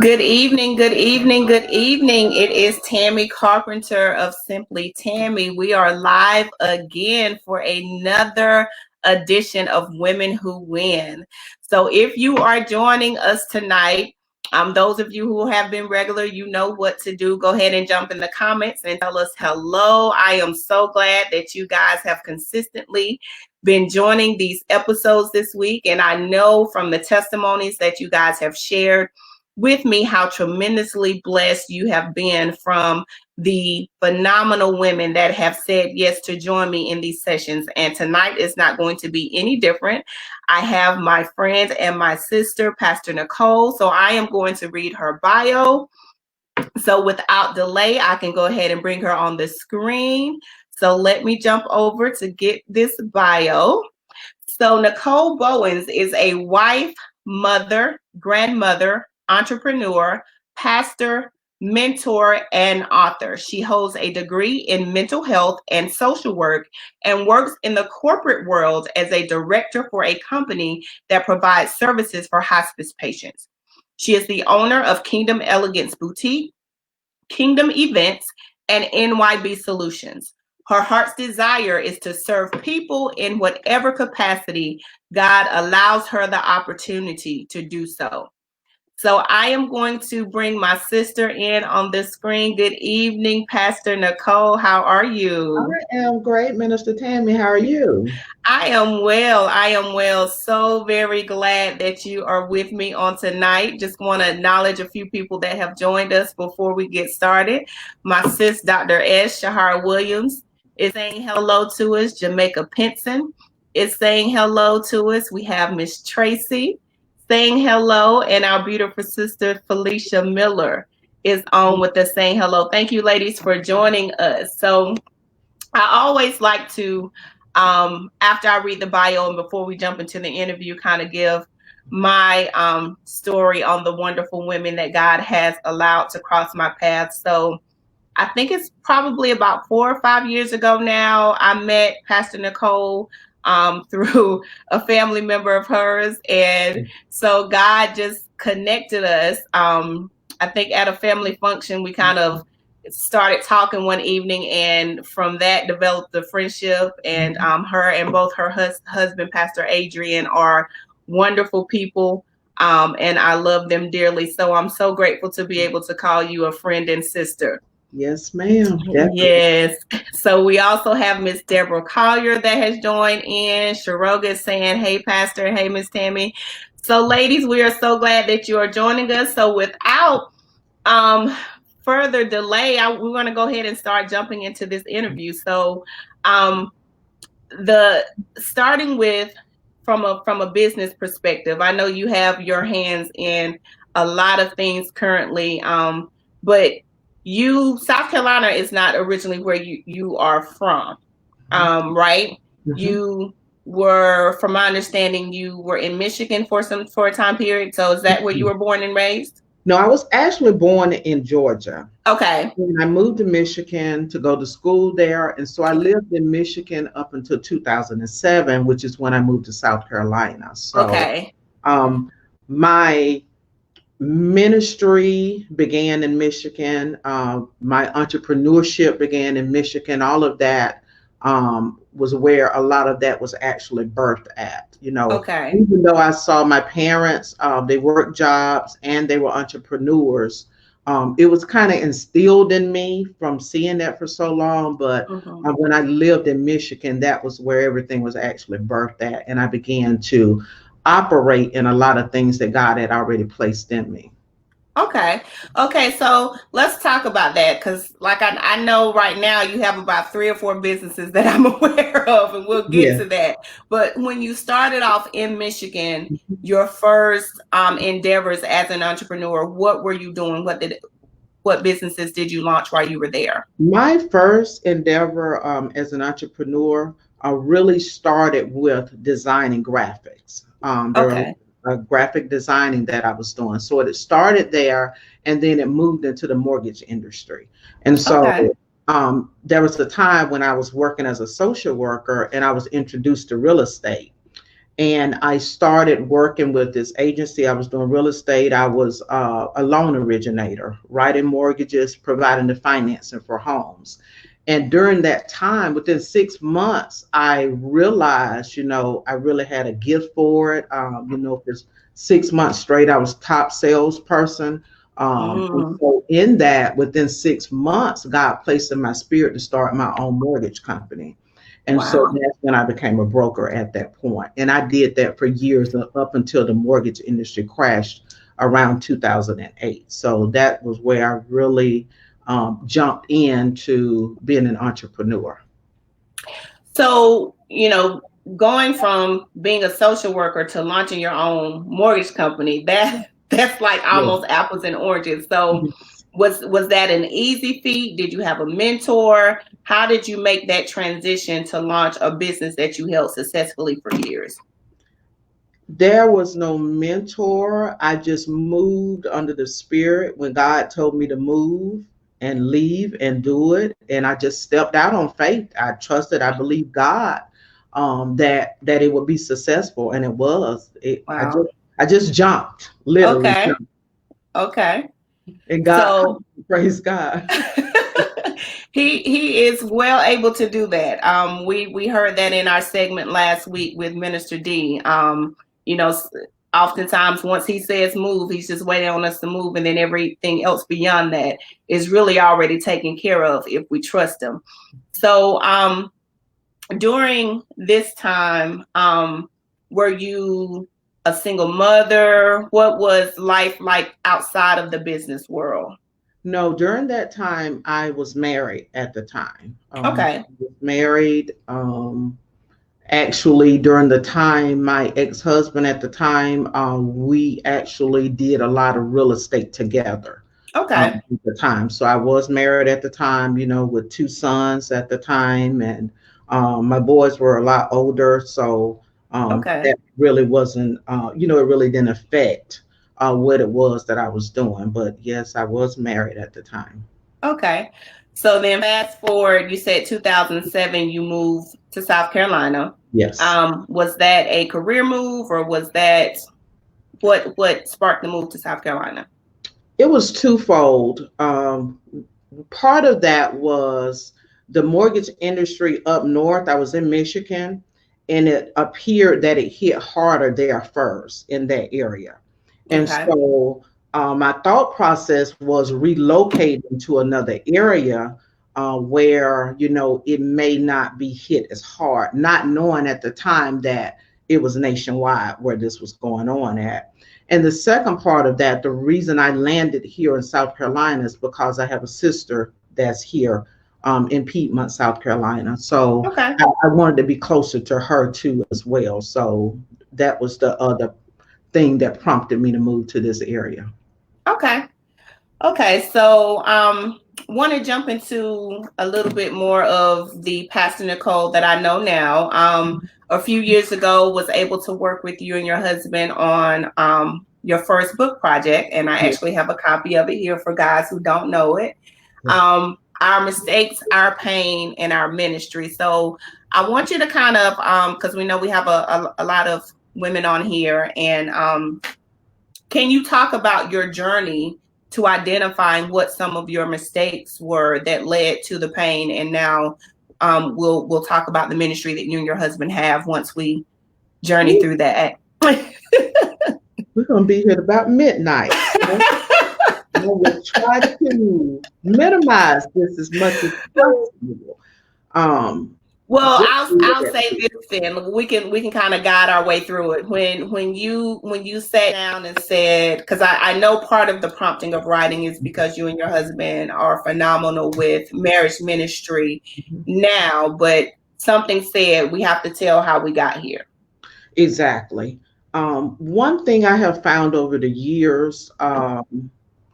Good evening, good evening, good evening. It is Tammy Carpenter of Simply Tammy. We are live again for another edition of Women Who Win. So if you are joining us tonight, those of you who have been regular, you know what to do. Go ahead and jump in the comments and tell us hello. I am so glad that you guys have consistently been joining these episodes this week. And I know from the testimonies that you guys have shared with me how tremendously blessed you have been from the phenomenal women that have said yes to join me in these sessions. And tonight is not going to be any different. I have my friend and my sister, Pastor Nicole. So I am going to read her bio. So without delay, I can go ahead and bring her on the screen. So let me jump over to get this bio. So Nicole Bowens is a wife, mother, grandmother, entrepreneur, pastor, mentor, and author. She holds a degree in mental health and social work and works in the corporate world as a director for a company that provides services for hospice patients. She is the owner of Kingdom Elegance Boutique, Kingdom Events, and NYB Solutions. Her heart's desire is to serve people in whatever capacity God allows her the opportunity to do so. So I am going to bring my sister in on the screen. Good evening, Pastor Nicole. How are you? I am great, Minister Tammy. How are you? I am well. I am well. So very glad that you are with me on tonight. Just want to acknowledge a few people that have joined us before we get started. My sis, Dr. S. Shahara Williams, is saying hello to us. Jamaica Pinson is saying hello to us. We have Miss Tracy saying hello, and our beautiful sister, Felicia Miller, is on with us saying hello. Thank you, ladies, for joining us. So I always like to, after I read the bio and before we jump into the interview, kind of give my story on the wonderful women that God has allowed to cross my path. So I think it's probably about 4 or 5 years ago now. I met Pastor Nicole through a family member of hers. And so God just connected us. I think at a family function, we kind of started talking one evening, and from that developed a friendship. And her and both her husband, Pastor Adrian, are wonderful people. And I love them dearly. So I'm so grateful to be able to call you a friend and sister. Yes, ma'am. Definitely. Yes. So we also have Miss Deborah Collier that has joined in. Sharoga is saying, hey, Pastor. Hey, Miss Tammy. So, ladies, we are so glad that you are joining us. So without further delay, we're going to go ahead and start jumping into this interview. So starting with from a business perspective, I know you have your hands in a lot of things currently, but South Carolina is not originally where you are from, right? Mm-hmm. You were, from my understanding, you were in Michigan for a time period. So is that where you were born and raised? No, I was actually born in Georgia. Okay. And I moved to Michigan to go to school there. And so I lived in Michigan up until 2007, which is when I moved to South Carolina. So okay. My ministry began in Michigan. My entrepreneurship began in Michigan. All of that was where a lot of that was actually birthed at. Okay. Even though I saw my parents, they worked jobs and they were entrepreneurs. It was kind of instilled in me from seeing that for so long. But when I lived in Michigan, that was where everything was actually birthed at. And I began to operate in a lot of things that God had already placed in me. Okay. So let's talk about that, because like I know right now you have about 3 or 4 businesses that I'm aware of, and we'll get to that. But when you started off in Michigan, your first endeavors as an entrepreneur, what were you doing? What businesses did you launch while you were there? My first endeavor as an entrepreneur really started with designing graphics. Graphic designing that I was doing. So it started there, and then it moved into the mortgage industry. And so there was a time when I was working as a social worker, and I was introduced to real estate. And I started working with this agency. I was doing real estate. I was a loan originator, writing mortgages, providing the financing for homes. And during that time, within 6 months, I realized, I really had a gift for it. For 6 months straight, I was top salesperson. And Mm, so in that, within 6 months, God placed in my spirit to start my own mortgage company. And so wow. that's when I became a broker at that point. And I did that for years up until the mortgage industry crashed around 2008. So that was where I really jumped into being an entrepreneur. So, going from being a social worker to launching your own mortgage company, that's like Yeah. almost apples and oranges. So, Mhm. was that an easy feat? Did you have a mentor? How did you make that transition to launch a business that you held successfully for years? There was no mentor. I just moved under the spirit when God told me to move and leave and do it. And I just stepped out on faith. I trusted, I believed God, that it would be successful, and it was. Wow. I just jumped, literally Okay. jumped, Okay. and God, So praise God. he is well able to do that. We heard that in our segment last week with Minister D. You know, oftentimes once he says move, he's just waiting on us to move, and then everything else beyond that is really already taken care of if we trust him. So during this time, were you a single mother? What was life like outside of the business world? No, during that time, I was married at the time. Okay. I was married. Actually, during the time, my ex-husband at the time, we actually did a lot of real estate together Okay. at the time. So I was married at the time, with two sons at the time, and my boys were a lot older, so Okay. that really wasn't, it really didn't affect what it was that I was doing. But yes, I was married at the time. Okay. So then fast forward, you said 2007 you moved to South Carolina. Yes. Was that a career move or was that what sparked the move to South Carolina? It was twofold. Part of that was the mortgage industry up north. I was in Michigan, and it appeared that it hit harder there first in that area. And Okay. so my thought process was relocating to another area where, it may not be hit as hard, not knowing at the time that it was nationwide where this was going on at. And the second part of that, the reason I landed here in South Carolina is because I have a sister that's here in Piedmont, South Carolina. So Okay. I wanted to be closer to her too as well. So that was the other thing that prompted me to move to this area. Okay. Okay, so want to jump into a little bit more of the Pastor Nicole that I know now. A few years ago, was able to work with you and your husband on your first book project, and I Yeah. actually have a copy of it here for guys who don't know it. Our mistakes, our pain, and our ministry. So I want you to kind of, because we know we have a lot of women on here, and can you talk about your journey to identifying what some of your mistakes were that led to the pain? And now we'll talk about the ministry that you and your husband have once we journey through that. We're going to be here about midnight. So I will try to minimize this as much as possible. Um, Well, just I'll say this then. We can kind of guide our way through it. When you sat down and said, because I know part of the prompting of writing is because you and your husband are phenomenal with marriage ministry now, but something said we have to tell how we got here. Exactly. One thing I have found over the years,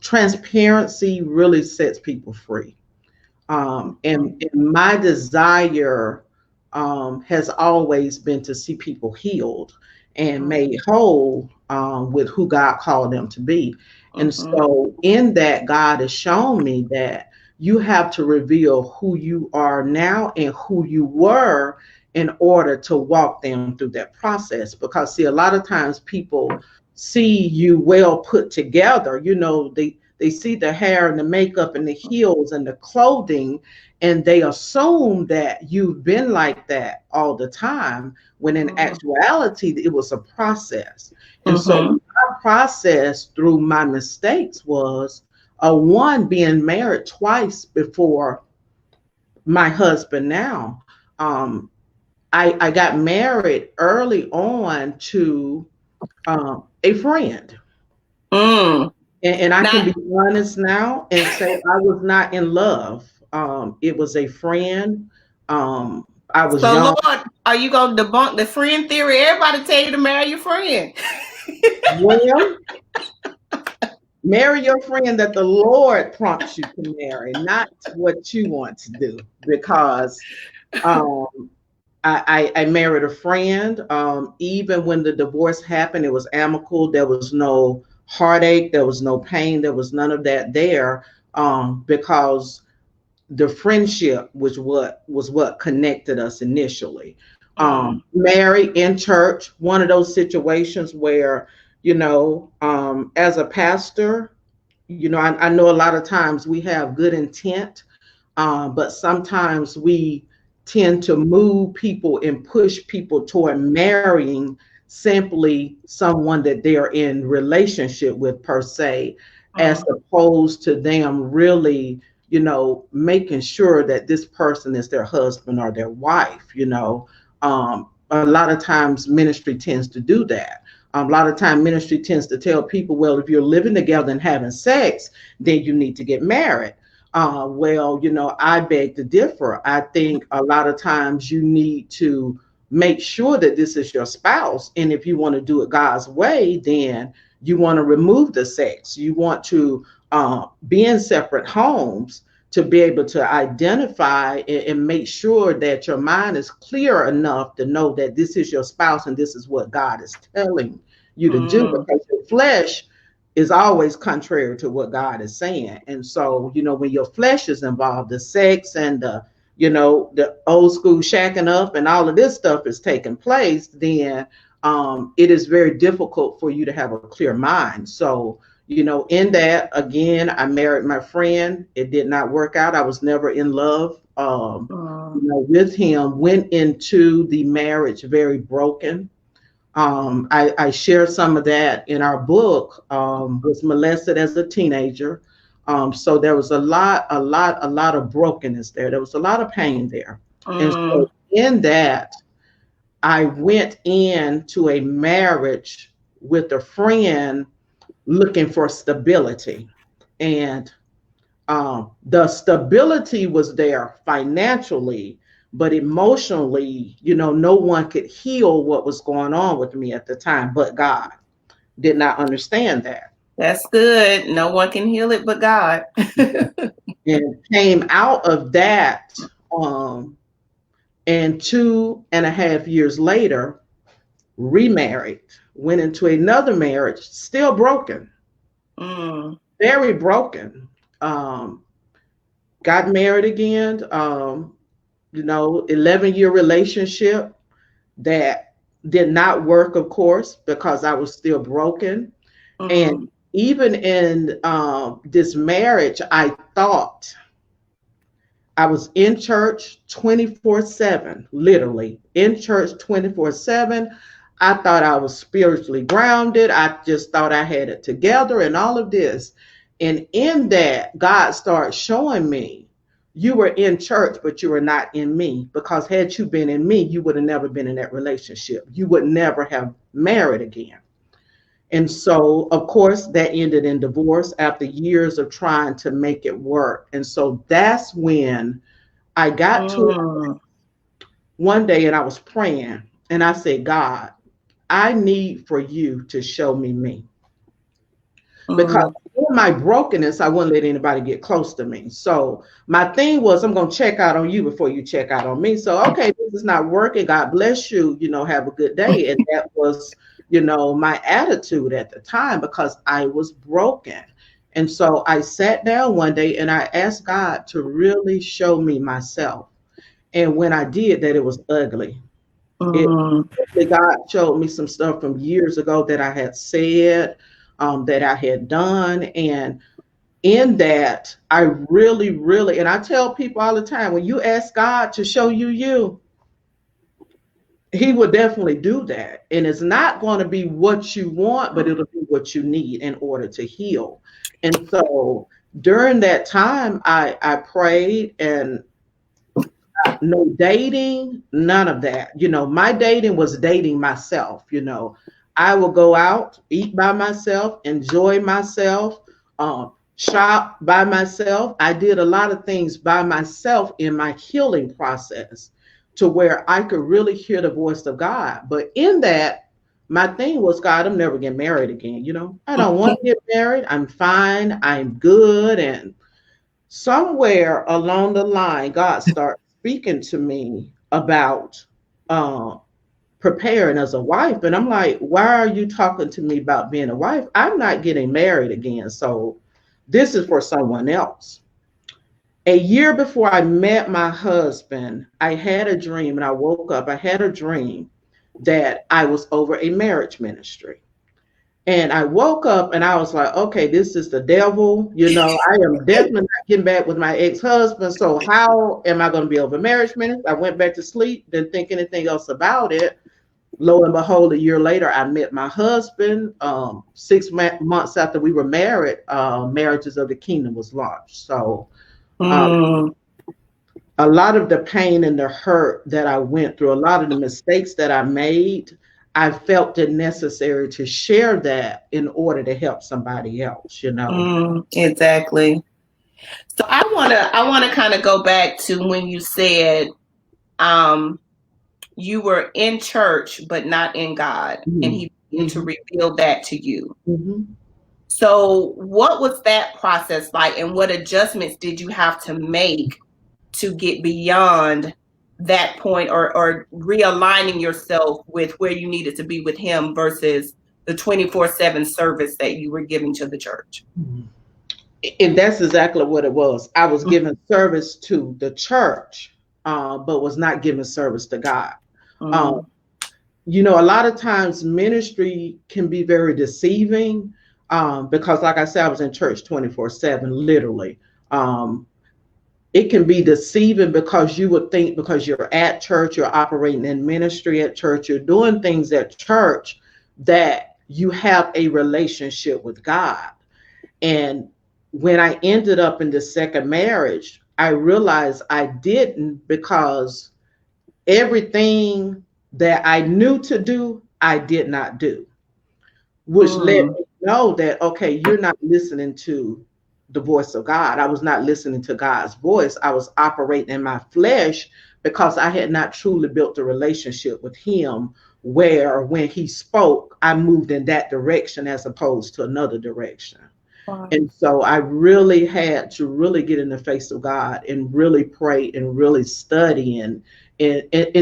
transparency really sets people free. And my desire has always been to see people healed and made whole with who God called them to be. And Mm-hmm. so, in that, God has shown me that you have to reveal who you are now and who you were in order to walk them through that process. Because see, a lot of times people see you well put together, they see the hair and the makeup and the heels and the clothing, and they assume that you've been like that all the time, when in actuality it was a process. And so Mm-hmm. my process through my mistakes was, one, being married twice before my husband now. um, I got married early on to a friend. Mm. And I can Now, be honest now and say I was not in love. It was a friend. I was so young. Lord, are you gonna debunk the friend theory? Everybody tell you to marry your friend. Well, marry your friend that the Lord prompts you to marry, not what you want to do. Because um, I married a friend. Even when the divorce happened, it was amicable. There was no heartache. There was no pain. There was none of that there, because the friendship was what connected us initially. Mm. Married in church, one of those situations where, as a pastor, I know a lot of times we have good intent, but sometimes we tend to move people and push people toward marrying simply someone that they're in relationship with per se, as Mm. opposed to them really, making sure that this person is their husband or their wife. A lot of times ministry tends to do that. A lot of time ministry tends to tell people, well, if you're living together and having sex, then you need to get married. Well, I beg to differ. I think a lot of times you need to make sure that this is your spouse. And if you want to do it God's way, then you want to remove the sex. You want to be in separate homes to be able to identify and make sure that your mind is clear enough to know that this is your spouse and this is what God is telling you to do, Mm. because your flesh is always contrary to what God is saying. And so, when your flesh is involved, the sex and the old school shacking up and all of this stuff is taking place, then it is very difficult for you to have a clear mind. So, in that, again, I married my friend. It did not work out. I was never in love, Mm. with him. Went into the marriage very broken. I share some of that in our book. Was molested as a teenager. So there was a lot of brokenness there. There was a lot of pain there. And so Mm. in that, I went into a marriage with a friend looking for stability. And the stability was there financially, but emotionally, no one could heal what was going on with me at the time, but God did not understand that. That's good. No one can heal it but God. And came out of that, um, and 2.5 years later, remarried, went into another marriage, still broken, Mm. very broken. Um, got married again. 11-year relationship that did not work, of course, because I was still broken. Mm. And even in this marriage, I thought I was in church 24/7, literally in church 24/7. I thought I was spiritually grounded. I just thought I had it together and all of this. And in that, God started showing me, you were in church, but you were not in me. Because had you been in me, you would have never been in that relationship. You would never have married again. And so, of course, that ended in divorce after years of trying to make it work. And so that's when I got to Mm. one day and I was praying and I said, God, I need for you to show me me. Because Mm. in my brokenness, I wouldn't let anybody get close to me. So my thing was, I'm going to check out on you before you check out on me. So, okay, this is not working. God bless you. Have a good day. And that was, my attitude at the time, because I was broken. And so I sat down one day and I asked God to really show me myself. And when I did that, it was ugly. It Mm, God showed me some stuff from years ago that I had said, that I had done, and in that, I really, really, and I tell people all the time, when you ask God to show you you, He will definitely do that. And it's not going to be what you want, but it'll be what you need in order to heal. And so during that time, I prayed, and no dating, none of that. My dating was dating myself. I will go out, eat by myself, enjoy myself, shop by myself. I did a lot of things by myself in my healing process to where I could really hear the voice of God. But in that, my thing was, God, I'm never getting married again. I don't want to get married. I'm fine. I'm good. And somewhere along the line, God started speaking to me about uh, preparing as a wife. And I'm like, why are you talking to me about being a wife? I'm not getting married again. So this is for someone else. A year before I met my husband, I had a dream, and I woke up. I had a dream that I was over a marriage ministry. And I woke up and I was like, okay, this is the devil. I am definitely not getting back with my ex-husband. So how am I going to be over marriage ministry? I went back to sleep, didn't think anything else about it. Lo and behold, a year later, I met my husband. 6 months after we were married, Marriages of the Kingdom was launched. So um, mm, a lot of the pain and the hurt that I went through, a lot of the mistakes that I made, I felt it necessary to share that in order to help somebody else. exactly. So I wanna kind of go back to when you said um, you were in church but not in God, and Mhm. He began to Mhm. reveal that to you. Mhm. So, what was that process like, and what adjustments did you have to make to get beyond that point, or realigning yourself with where you needed to be with Him versus the 24/7 service that you were giving to the church? Mhm. And that's exactly what it was. I was giving service to the church, but was not giving service to God. Um, Mm, a lot of times ministry can be very deceiving, because, like I said, I was in church 24/7, literally. Um, it can be deceiving because you would think, because you're at church, you're operating in ministry at church, you're doing things at church, that you have a relationship with God. And when I ended up in the second marriage, I realized I didn't, because everything that I knew to do, I did not do, which let mm, me know that, okay, you're not listening to the voice of God. I was not listening to God's voice. I was operating in my flesh because I had not truly built a relationship with Him, where when He spoke, I moved in that direction as opposed to another direction. wow. And so I really had to really get in the face of God and really pray and really study, and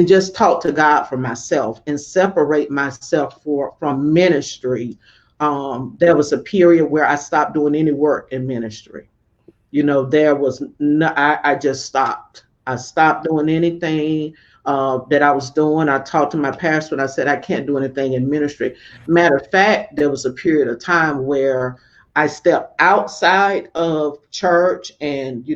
just talk to God for myself and separate myself from ministry. There was a period where I stopped doing any work in ministry. There was no, I just stopped. I stopped doing anything that I was doing. I talked to my pastor and I said, I can't do anything in ministry. Matter of fact, there was a period of time where I stepped outside of church, and,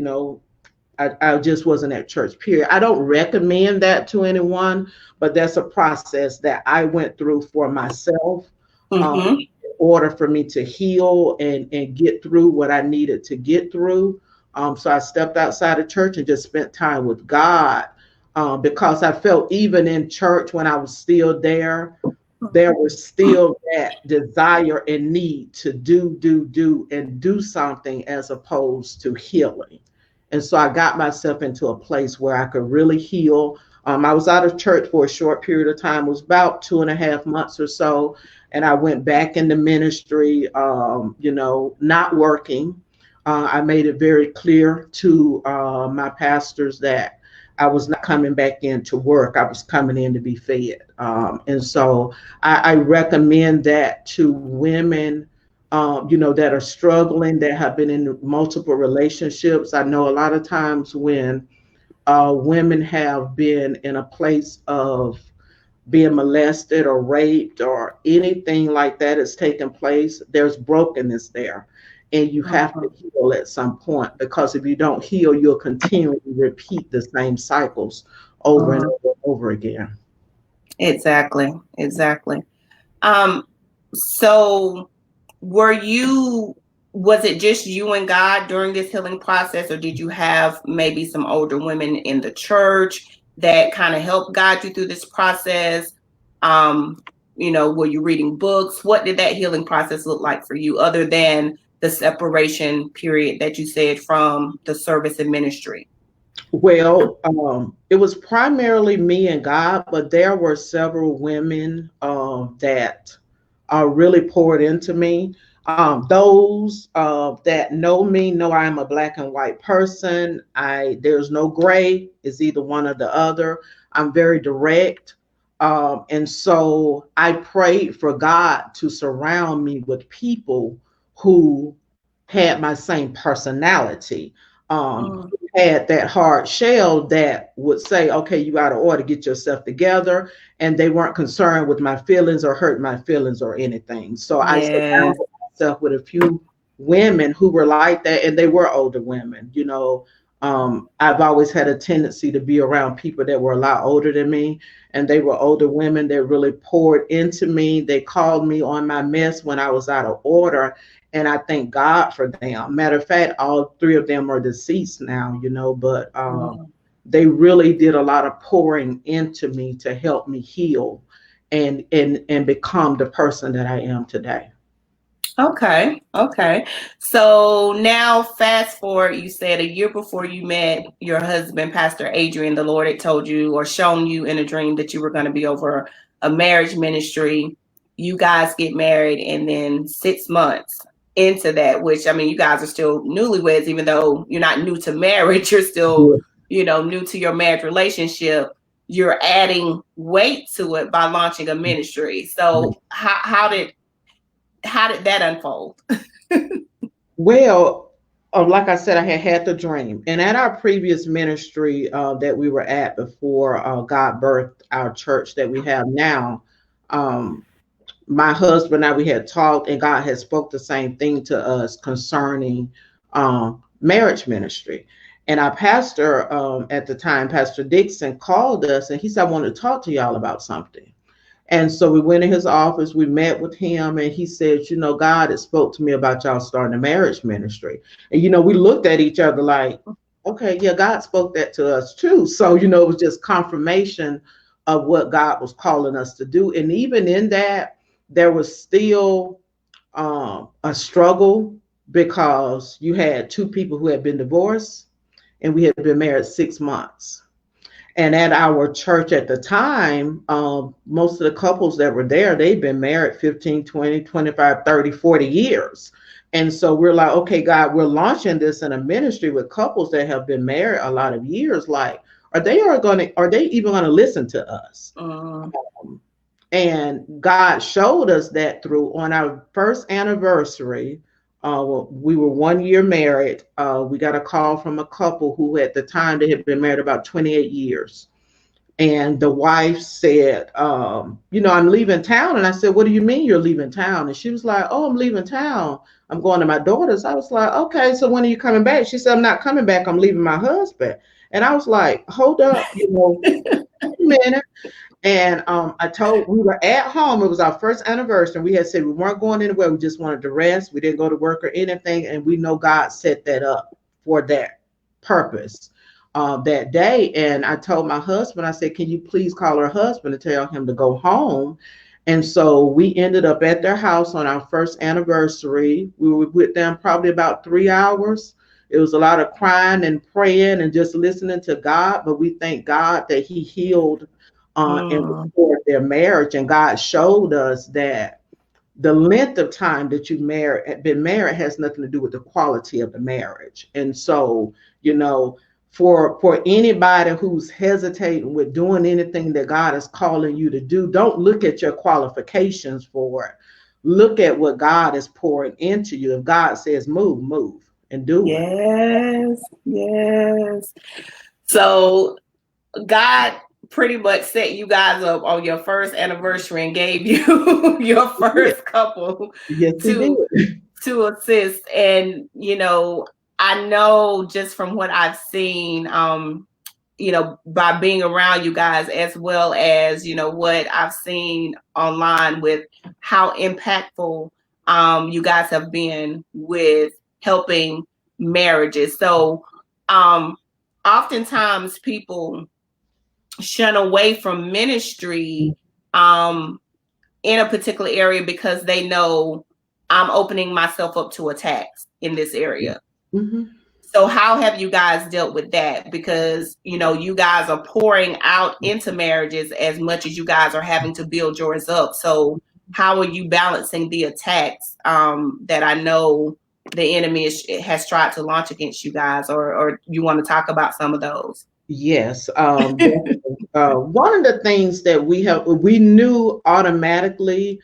I just wasn't at church, period. I don't recommend that to anyone, but that's a process that I went through for myself, Mm-hmm. in order for me to heal and get through what I needed to get through. So I stepped outside of church and just spent time with God, because I felt even in church when I was still there was still that desire and need to do something as opposed to healing. And so I got myself into a place where I could really heal. I was out of church for a short period of time. It was about 2.5 months or so. And I went back into ministry, not working. I made it very clear to my pastors that I was not coming back into work. I was coming in to be fed. And so I recommend that to women, that are struggling, that have been in multiple relationships. I know a lot of times when women have been in a place of being molested or raped or anything like that has taken place, there's brokenness there. And you have to Mhm. heal at some point, because if you don't heal, you'll continue to repeat the same cycles over and Mhm. over and over again. Exactly. Exactly. Um, so were you, was it just you and God during this healing process, or did you have maybe some older women in the church that kind of helped guide you through this process? Um, were you reading books? What did that healing process look like for you, other than the separation period that you said from the service and ministry? Well, it was primarily me and God, but there were several women that really poured into me. Those that know me know I am a black and white person. There's no gray. It's either one or the other. I'm very direct, and so I prayed for God to surround me with people who had my same personality. Mm, Had that hard shell that would say, okay, you got to order, get yourself together. And they weren't concerned with my feelings or hurt my feelings or anything. So I yes. surrounded myself with a few women who were like that, and they were older women. I've always had a tendency to be around people that were a lot older than me, and they were older women that really poured into me. They called me on my mess when I was out of order, and I thank God for them. Matter of fact, all three of them are deceased now, but Mm. they really did a lot of pouring into me to help me heal and become the person that I am today. Okay, okay. So now, fast forward, you said a year before you met your husband, Pastor Adrian, the Lord had told you or shown you in a dream that you were going to be over a marriage ministry. You guys get married, and then 6 months into that, which I mean, you guys are still newlyweds, even though you're not new to marriage, you're still, Yeah. new to your marriage relationship. You're adding weight to it by launching a ministry. So, how did that unfold? Well, like I said, I had the dream, and at our previous ministry that we were at before God birthed our church that we have now. Um, my husband and I, we had talked, and God had spoke the same thing to us concerning marriage ministry. And our pastor at the time, Pastor Dixon, called us, and he said, I want to talk to y'all about something. And so we went in his office, we met with him, and he said, God had spoke to me about y'all starting a marriage ministry. And, we looked at each other like, okay, yeah, God spoke that to us too. So, it was just confirmation of what God was calling us to do. And even in that, there was still a struggle, because you had two people who had been divorced, and we had been married 6 months. And at our church at the time, most of the couples that were there, they'd been married 15, 20, 25, 30, 40 years. And so we're like, okay, God, we're launching this in a ministry with couples that have been married a lot of years. Like, are they even going to listen to us? Mm, And God showed us that through on our first anniversary. We were 1 year married. We got a call from a couple who at the time they had been married about 28 years. And the wife said, I'm leaving town. And I said, what do you mean you're leaving town? And she was like, oh, I'm leaving town. I'm going to my daughter's. I was like, okay, so when are you coming back? She said, I'm not coming back. I'm leaving my husband. And I was like, hold up, wait a minute. And we were at home. It was our first anniversary. We had said we weren't going anywhere. We just wanted to rest. We didn't go to work or anything. And we know God set that up for that purpose that day. And I told my husband, I said, can you please call her husband and tell him to go home? And so we ended up at their house on our first anniversary. We were with them probably about 3 hours. It was a lot of crying and praying and just listening to God. But we thank God that He healed and mm, restored their marriage. And God showed us that the length of time that been married has nothing to do with the quality of the marriage. And so, you know, for anybody who's hesitating with doing anything that God is calling you to do, don't look at your qualifications for it. Look at what God is pouring into you. If God says move, move and do it. yes, yes. So God pretty much set you guys up on your first anniversary and gave you your Yeah. first couple Yes, he did. to assist. And I know just from what I've seen, by being around you guys, as well as what I've seen online with how impactful you guys have been with helping marriages. So oftentimes people shun away from ministry in a particular area because they know I'm opening myself up to attacks in this area. Mm-hmm. So how have you guys dealt with that? Because you guys are pouring out into marriages as much as you guys are having to build yours up. So how are you balancing the attacks that I know the enemy has tried to launch against you guys, or you want to talk about some of those? Yes, definitely. One of the things that we knew automatically,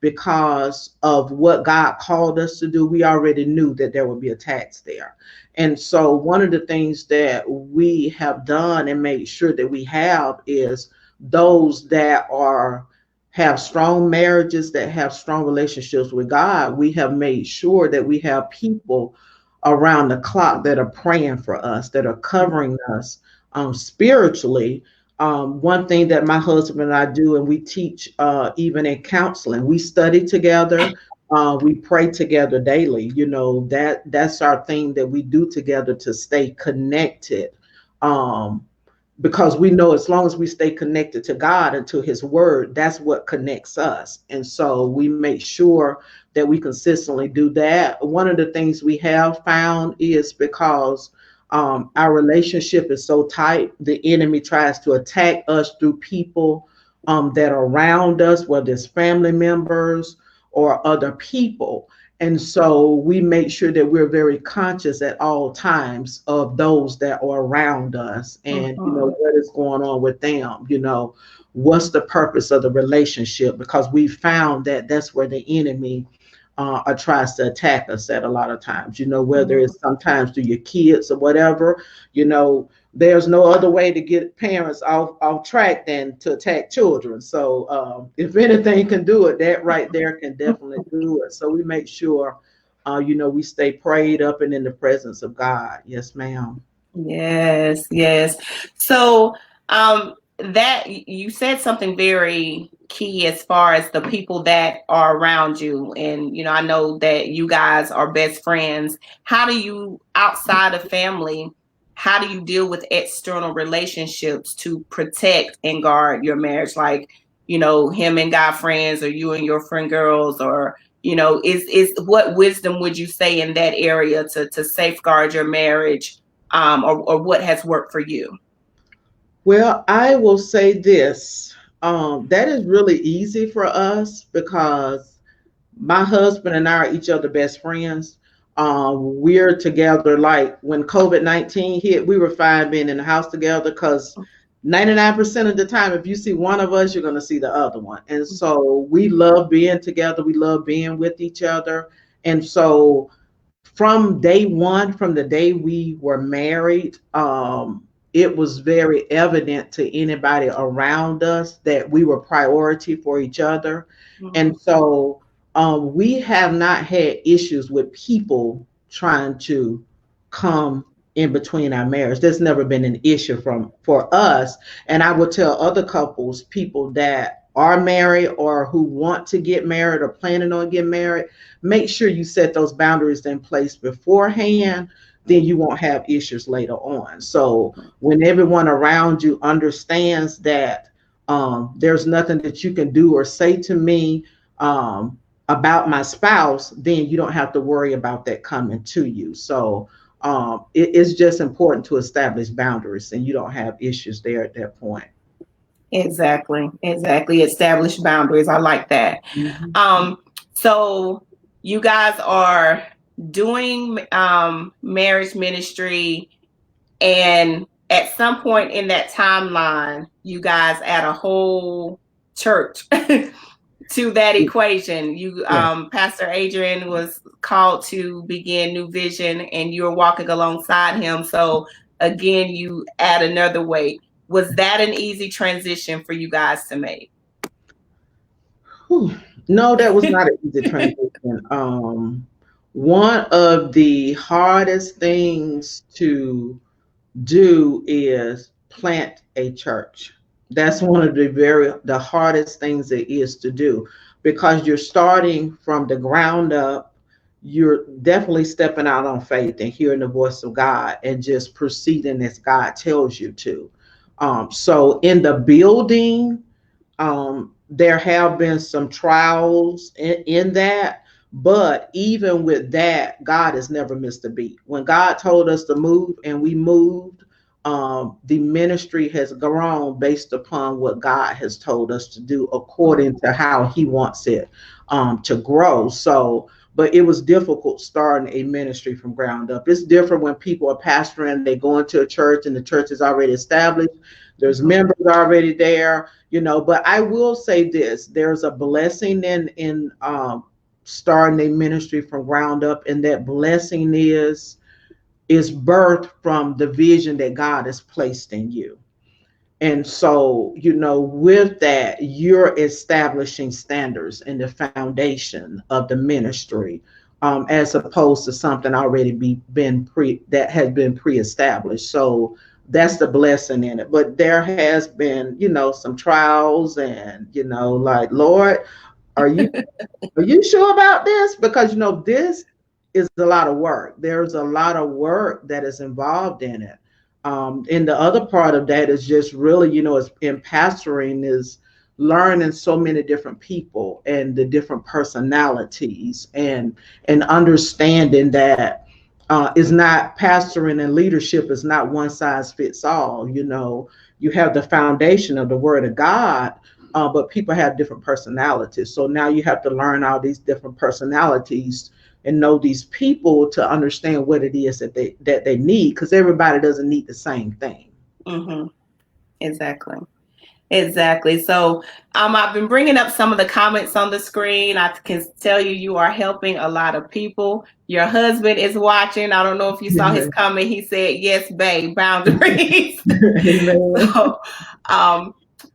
because of what God called us to do, we already knew that there would be attacks there. And so, one of the things that we have done and made sure that we have is those that have strong marriages, that have strong relationships with God. We have made sure that we have people around the clock that are praying for us, that are covering us spiritually. One thing that my husband and I do, and we teach even in counseling, we study together. We pray together daily. That's our thing that we do together to stay connected. Um, because we know as long as we stay connected to God and to his word, that's what connects us. And so we make sure that we consistently do that. One of the things we have found is because our relationship is so tight, the enemy tries to attack us through people that are around us, whether it's family members or other people. And so we make sure that we're very conscious at all times of those that are around us, and Mhm. what is going on with them, what's the purpose of the relationship, because we found that that's where the enemy tries to attack us at a lot of times, whether Mhm. it's sometimes through your kids or whatever. There's no other way to get parents off track than to attack children. So if anything can do it, that right there can definitely do it. So we make sure, we stay prayed up and in the presence of God. Yes, ma'am. Yes, yes. So, that you said something very key as far as the people that are around you. And, I know that you guys are best friends. How do you, outside of family, how do you deal with external relationships to protect and guard your marriage? Like, him and guy friends, or you and your friend girls, or, is what wisdom would you say in that area to safeguard your marriage? Or what has worked for you? Well, I will say this. That is really easy for us because my husband and I are each other best friends. We're together. Like when COVID-19 hit, we were fine being in the house together because 99% of the time, if you see one of us, you're going to see the other one. And so we love being together. We love being with each other. And so from day one, from the day we were married, it was very evident to anybody around us that we were priority for each other. And Mhm. so we have not had issues with people trying to come in between our marriage. There's never been an issue for us. And I would tell other couples, people that are married or who want to get married or planning on getting married, make sure you set those boundaries in place beforehand. Then you won't have issues later on. So when everyone around you understands that there's nothing that you can do or say to me about my spouse, then you don't have to worry about that coming to you. So it's just important to establish boundaries, and you don't have issues there at that point. Exactly, exactly. Establish boundaries. I like that. Mhm. Um, so you guys are doing marriage ministry, and at some point in that timeline, you guys add a whole church to that equation. You, Yeah. Pastor Adrian was called to begin New Vision, and you're walking alongside him. So again, you add another weight. Was that an easy transition for you guys to make? Whew. No, that was not an easy transition. One of the hardest things to do is plant a church. That's one of the hardest things it is to do, because you're starting from the ground up. You're definitely stepping out on faith and hearing the voice of God and just proceeding as God tells you to. So in the building, there have been some trials in that, but even with that, God has never missed a beat. When God told us to move and we moved, the ministry has grown based upon what God has told us to do according to how He wants it to grow. So, but it was difficult starting a ministry from ground up. It's different when people are pastoring, they go into a church and the church is already established. There's members already there, but I will say this: there's a blessing in starting a ministry from ground up, and that blessing is birthed from the vision that God has placed in you. And so, with that, you're establishing standards and the foundation of the ministry, as opposed to something already been that has been pre-established. So that's the blessing in it. But there has been, some trials, and like, Lord, are you are you sure about this? Because this is a lot of work. There's a lot of work that is involved in it. And the other part of that is just really, is in pastoring is learning so many different people and the different personalities, and understanding that is not pastoring, and leadership is not one size fits all. You have the foundation of the Word of God, but people have different personalities. So now you have to learn all these different personalities and know these people to understand what it is that they need, because everybody doesn't need the same thing. Mm-hmm. Exactly. Exactly. So I've been bringing up some of the comments on the screen. I can tell you are helping a lot of people. Your husband is watching. I don't know if you saw his comment. He said, yes, babe, boundaries. Amen. So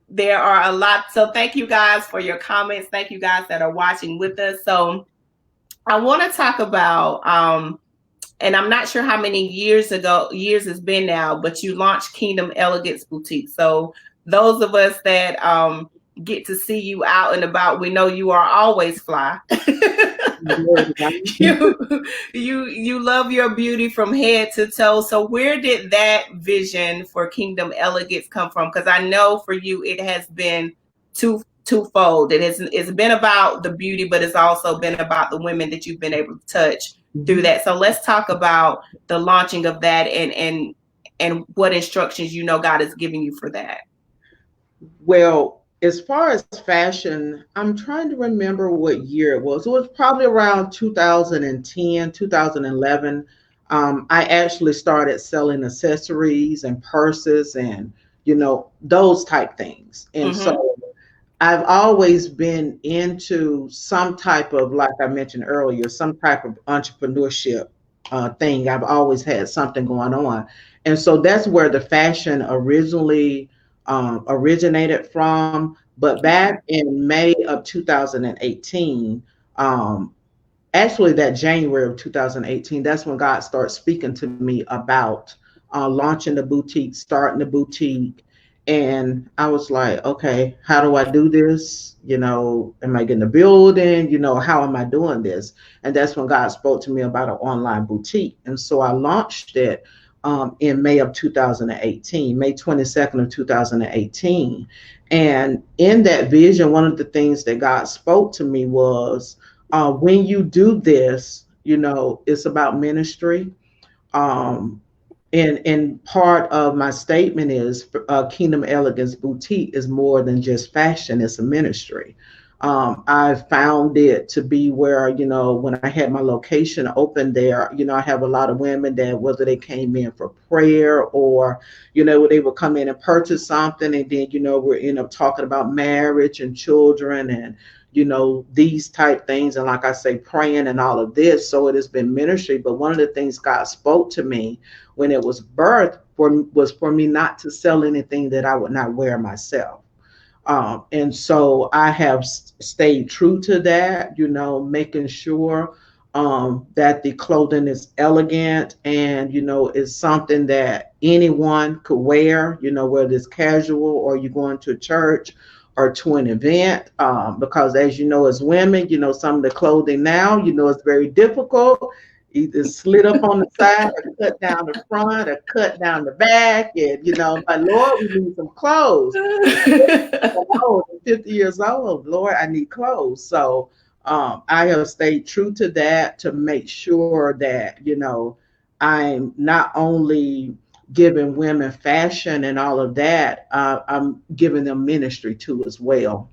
there are a lot. So thank you guys for your comments. Thank you guys that are watching with us. So I want to talk about, and I'm not sure how many years it's been now, but you launched Kingdom Elegance Boutique. So those of us that get to see you out and about, we know you are always fly. you love your beauty from head to toe. So where did that vision for Kingdom Elegance come from? Because I know for you it has been twofold. It's been about the beauty, but it's also been about the women that you've been able to touch through that. So let's talk about the launching of that, and what instructions God is giving you for that. Well, as far as fashion, I'm trying to remember what year it was. It was probably around 2010, 2011. I actually started selling accessories and purses and, those type things. And so I've always been into some type of, like I mentioned earlier, some type of entrepreneurship thing. I've always had something going on. And so that's where the fashion originally originated from. But back in May of 2018, actually that January of 2018, that's when God started speaking to me about launching the boutique, starting the boutique. And I was like, okay, how do I do this? Am I getting a building? How am I doing this? And that's when God spoke to me about an online boutique. And so I launched it in May of 2018, May 22nd of 2018. And in that vision, one of the things that God spoke to me was, when you do this, it's about ministry. And part of my statement is Kingdom Elegance Boutique is more than just fashion, it's a ministry. I found it to be where, when I had my location open there, I have a lot of women that, whether they came in for prayer or, they would come in and purchase something, and then, we're end up talking about marriage and children, and, these type things. And like I say, praying and all of this. So it has been ministry. But one of the things God spoke to me when it was birth was for me not to sell anything that I would not wear myself. And so I have stayed true to that, making sure that the clothing is elegant and, is something that anyone could wear, whether it's casual or you're going to church or to an event. Because as you know, as women, some of the clothing now, it's very difficult. Either slit up on the side or cut down the front or cut down the back. And, my Lord, we need some clothes. Old, 50 years old, Lord, I need clothes. So I have stayed true to that to make sure that, I'm not only giving women fashion and all of that, I'm giving them ministry too as well.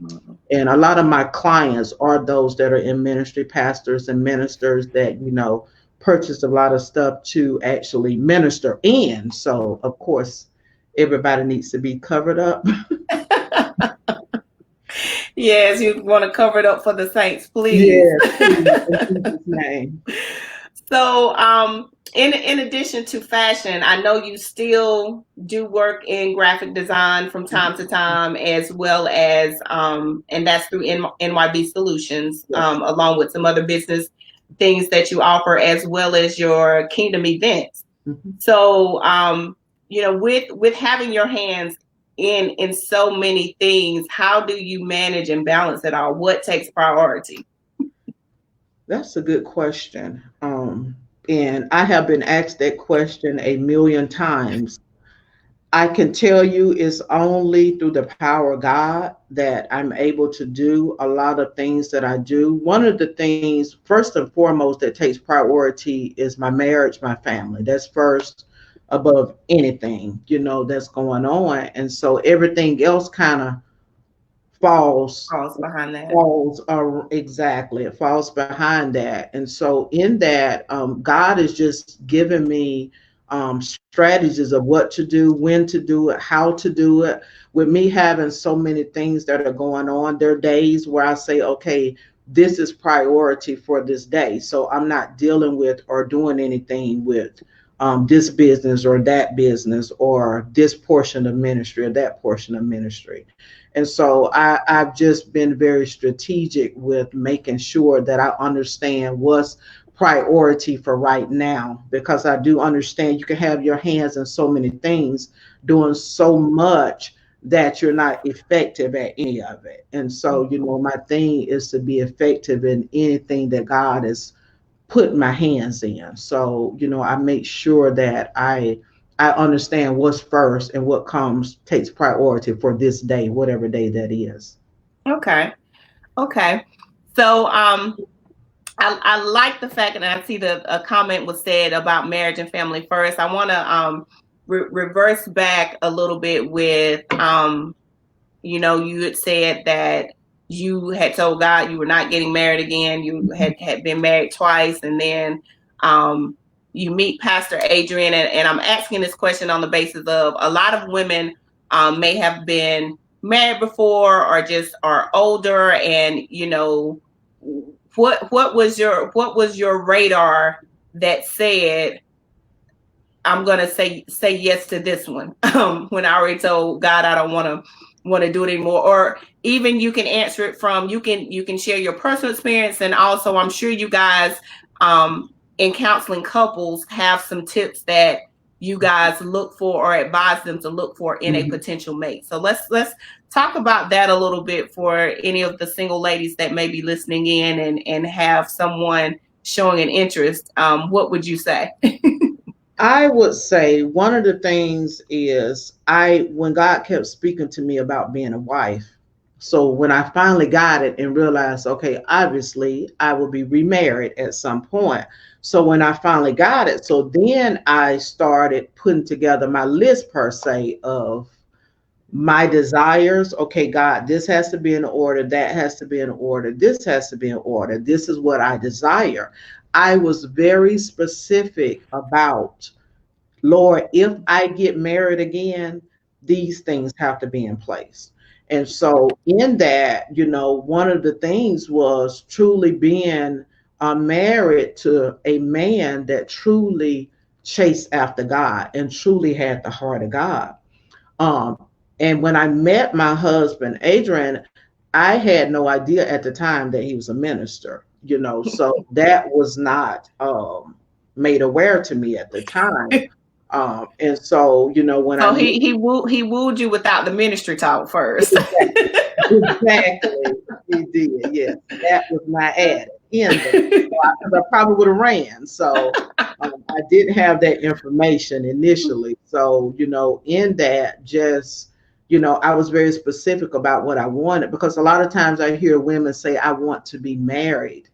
And a lot of my clients are those that are in ministry, pastors and ministers that, purchase a lot of stuff to actually minister in. So, of course, everybody needs to be covered up. Yes, you want to cover it up for the saints, please. Yes, please, in Jesus' name. So, in addition to fashion, I know you still do work in graphic design from time to time, as well as, and that's through NYB Solutions, Yes. along with some other business things that you offer, as well as your Kingdom events. Mm-hmm. So, with having your hands in so many things, how do you manage and balance it all? What takes priority? That's a good question. And I have been asked that question a million times. I can tell you it's only through the power of God that I'm able to do a lot of things that I do. One of the things, first and foremost, that takes priority is my marriage, my family. That's first above anything, that's going on. And so everything else kind of falls Falls behind that. falls exactly, it falls behind that. And so in that, God is just giving me strategies of what to do, when to do it, how to do it. With me having so many things that are going on, there are days where I say, okay, this is priority for this day, so I'm not dealing with or doing anything with this business or that business or this portion of ministry or that portion of ministry. And so I've just been very strategic with making sure that I understand what's priority for right now, because I do understand you can have your hands in so many things, doing so much that you're not effective at any of it. And so, my thing is to be effective in anything that God has put my hands in. So, I make sure that I understand what's first and what comes takes priority for this day, whatever day that is. Okay. Okay. So, I like the fact, and I see a comment was said about marriage and family first. I want to reverse back a little bit with you had said that you had told God you were not getting married again. You had been married twice, and then you meet Pastor Adrian, and I'm asking this question on the basis of a lot of women may have been married before or just are older, and what was your radar that said I'm gonna say yes to this one when I already told God I don't want to do it anymore. Or even you can answer it from you can share your personal experience, and also I'm sure you guys in counseling couples have some tips that you guys look for or advise them to look for in a Mhm. potential mate. So let's talk about that a little bit for any of the single ladies that may be listening in and have someone showing an interest. What would you say? I would say one of the things is when God kept speaking to me about being a wife. So when I finally got it and realized, okay, obviously I will be remarried at some point. So when I finally got it, so then I started putting together my list per se of my desires. Okay, God, this has to be in order, that has to be in order, this has to be in order, this is what I desire. I was very specific about, Lord, if I get married again, these things have to be in place. And so, in that, one of the things was truly being married to a man that truly chased after God and truly had the heart of God. Um, and when I met my husband, Adrian, I had no idea at the time that he was a minister, so that was not made aware to me at the time. And so, when I So met, he wooed you without the ministry talk first. exactly, he did, yes, that was my ad in there. Because I probably would have ran. So I didn't have that information initially. So, in that, just, I was very specific about what I wanted, because a lot of times I hear women say, I want to be married.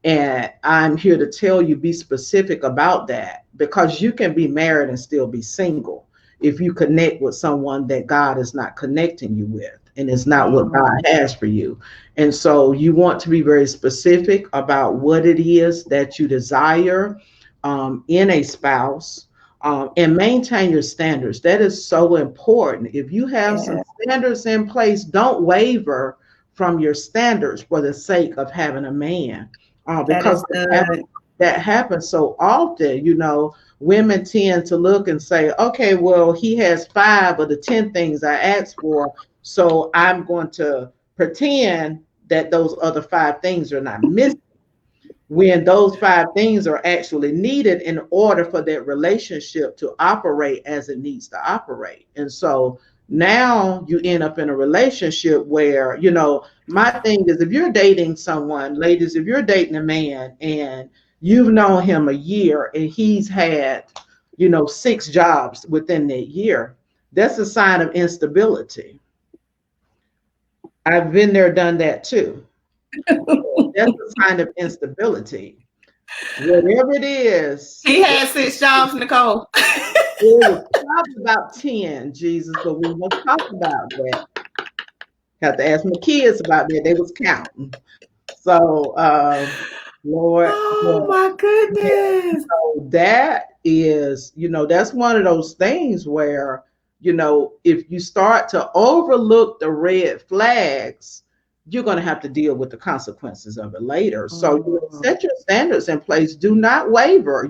And I'm here to tell you, be specific about that, because you can be married and still be single if you connect with someone that God is not connecting you with, and it's not what God has for you. And so you want to be very specific about what it is that you desire in a spouse, and maintain your standards. That is so important. If you have some Yeah, standards in place, don't waver from your standards for the sake of having a man, that because is good. that happens so often. Women tend to look and say, okay, well, he has 5 of the 10 things I asked for, so I'm going to pretend that those other 5 things are not missing, when those 5 things are actually needed in order for that relationship to operate as it needs to operate. And so now you end up in a relationship where, my thing is, if you're dating someone, ladies, if you're dating a man and you've known him a year and he's had, 6 jobs within that year, that's a sign of instability. I've been there, done that too. That's a sign of instability. Whatever it is, He had 6 jobs, Nicole. it was probably about 10, Jesus, but we won't talk about that. Have to ask my kids about that. They was counting. So, Lord, Oh but my yeah, goodness. that is, that's one of those things where, if you start to overlook the red flags, you're going to have to deal with the consequences of it later. So, Mm, set your standards in place. Do not waver.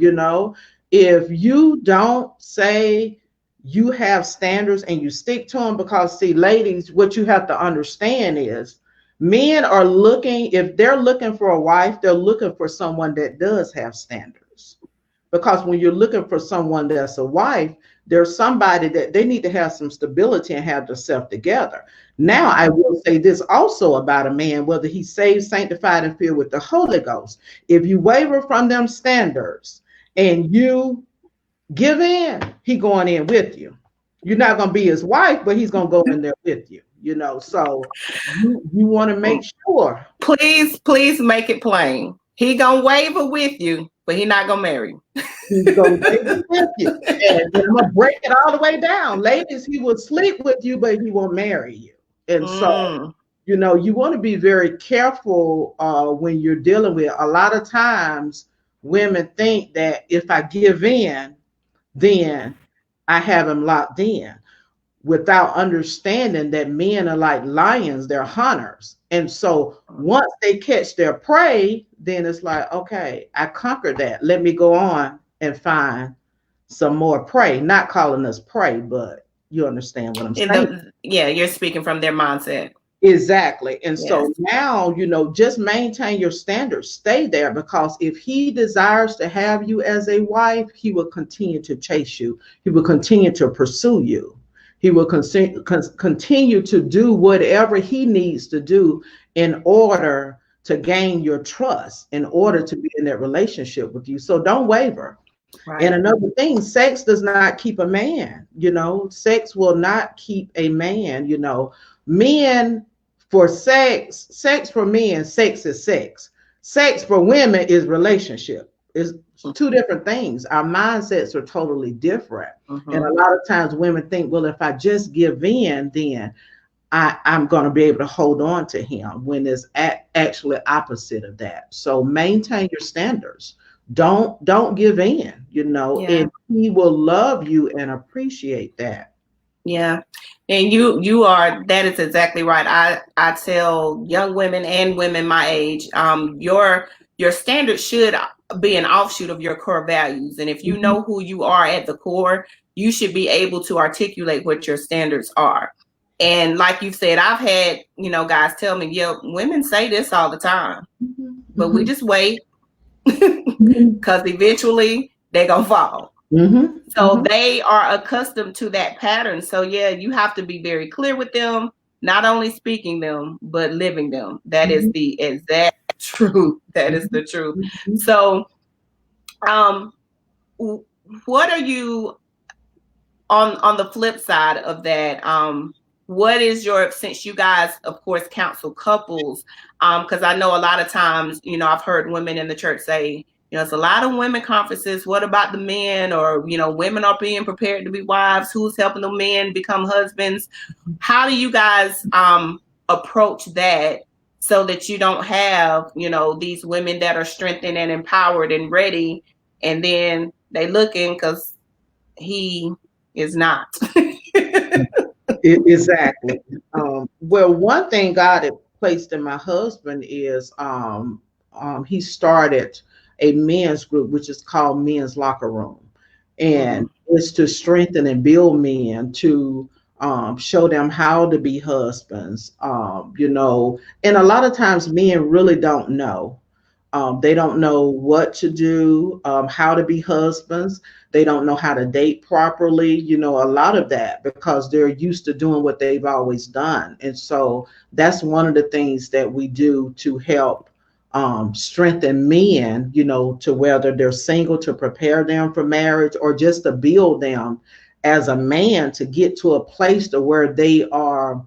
If you don't say you have standards and you stick to them, because, see, ladies, what you have to understand is, men are looking, if they're looking for a wife, they're looking for someone that does have standards. Because when you're looking for someone that's a wife, there's somebody that they need to have some stability and have themselves together. Now, I will say this also about a man, whether he's saved, sanctified, and filled with the Holy Ghost. If you waver from them standards and you give in, he going in with you. You're not going to be his wife, but he's going to go in there with you. So you want to make sure please make it plain. He gonna waver with you, but he not gonna marry you. he's going to waver with you. And I'm going to break it all the way down. Ladies, he will sleep with you, but he won't marry you. And so, Mm, you want to be very careful when you're dealing with. A lot of times, women think that if I give in, then I have him locked in, without understanding that men are like lions, they're hunters. And so once they catch their prey, then it's like, okay, I conquered that. Let me go on and find some more prey. Not calling us prey, but you understand what I'm saying. yeah, you're speaking from their mindset. Exactly. And Yes. so now, just maintain your standards, stay there, because if he desires to have you as a wife, he will continue to chase you, he will continue to pursue you, he will continue to do whatever he needs to do in order to gain your trust, in order to be in that relationship with you. So don't waver. And Right. another thing, sex does not keep a man. Sex will not keep a man. Men, for sex for men, sex is sex. Sex for women is relationship. It's two different things. Our mindsets are totally different. And Mm-hmm. a lot of times women think, well, if I just give in, then I'm going to be able to hold on to him, when it's actually opposite of that. So maintain your standards. Don't give in, Yeah. and he will love you and appreciate that. Yeah. And you are, that is exactly right. I tell young women and women my age, your standard should be an offshoot of your core values. And if you Mhm, know who you are at the core, you should be able to articulate what your standards are. And like you said, I've had, guys tell me, yeah, women say this all the time, mhm, but we mhm, just wait mhm, because eventually they're gonna fall. mhm, So they are accustomed to that pattern. So yeah, you have to be very clear with them, not only speaking them, but living them. That is mhm, the exact truth. That is mhm, the truth. mhm. So um what are you, on the flip side of that, what is your, since you guys of course counsel couples, because I know a lot of times, I've heard women in the church say, it's a lot of women conferences, what about the men? Or women are being prepared to be wives, who's helping the men become husbands? How do you guys approach that, so that you don't have these women that are strengthened and empowered and ready, and then they looking because he is not. Exactly. Well, one thing God had placed in my husband is he started a men's group, which is called Men's Locker Room. And Mm, it's to strengthen and build men, to show them how to be husbands. And a lot of times men really don't know. They don't know what to do, how to be husbands. They don't know how to date properly, a lot of that, because they're used to doing what they've always done. And so that's one of the things that we do to help strengthen men, to whether they're single, to prepare them for marriage, or just to build them as a man to get to a place to where they are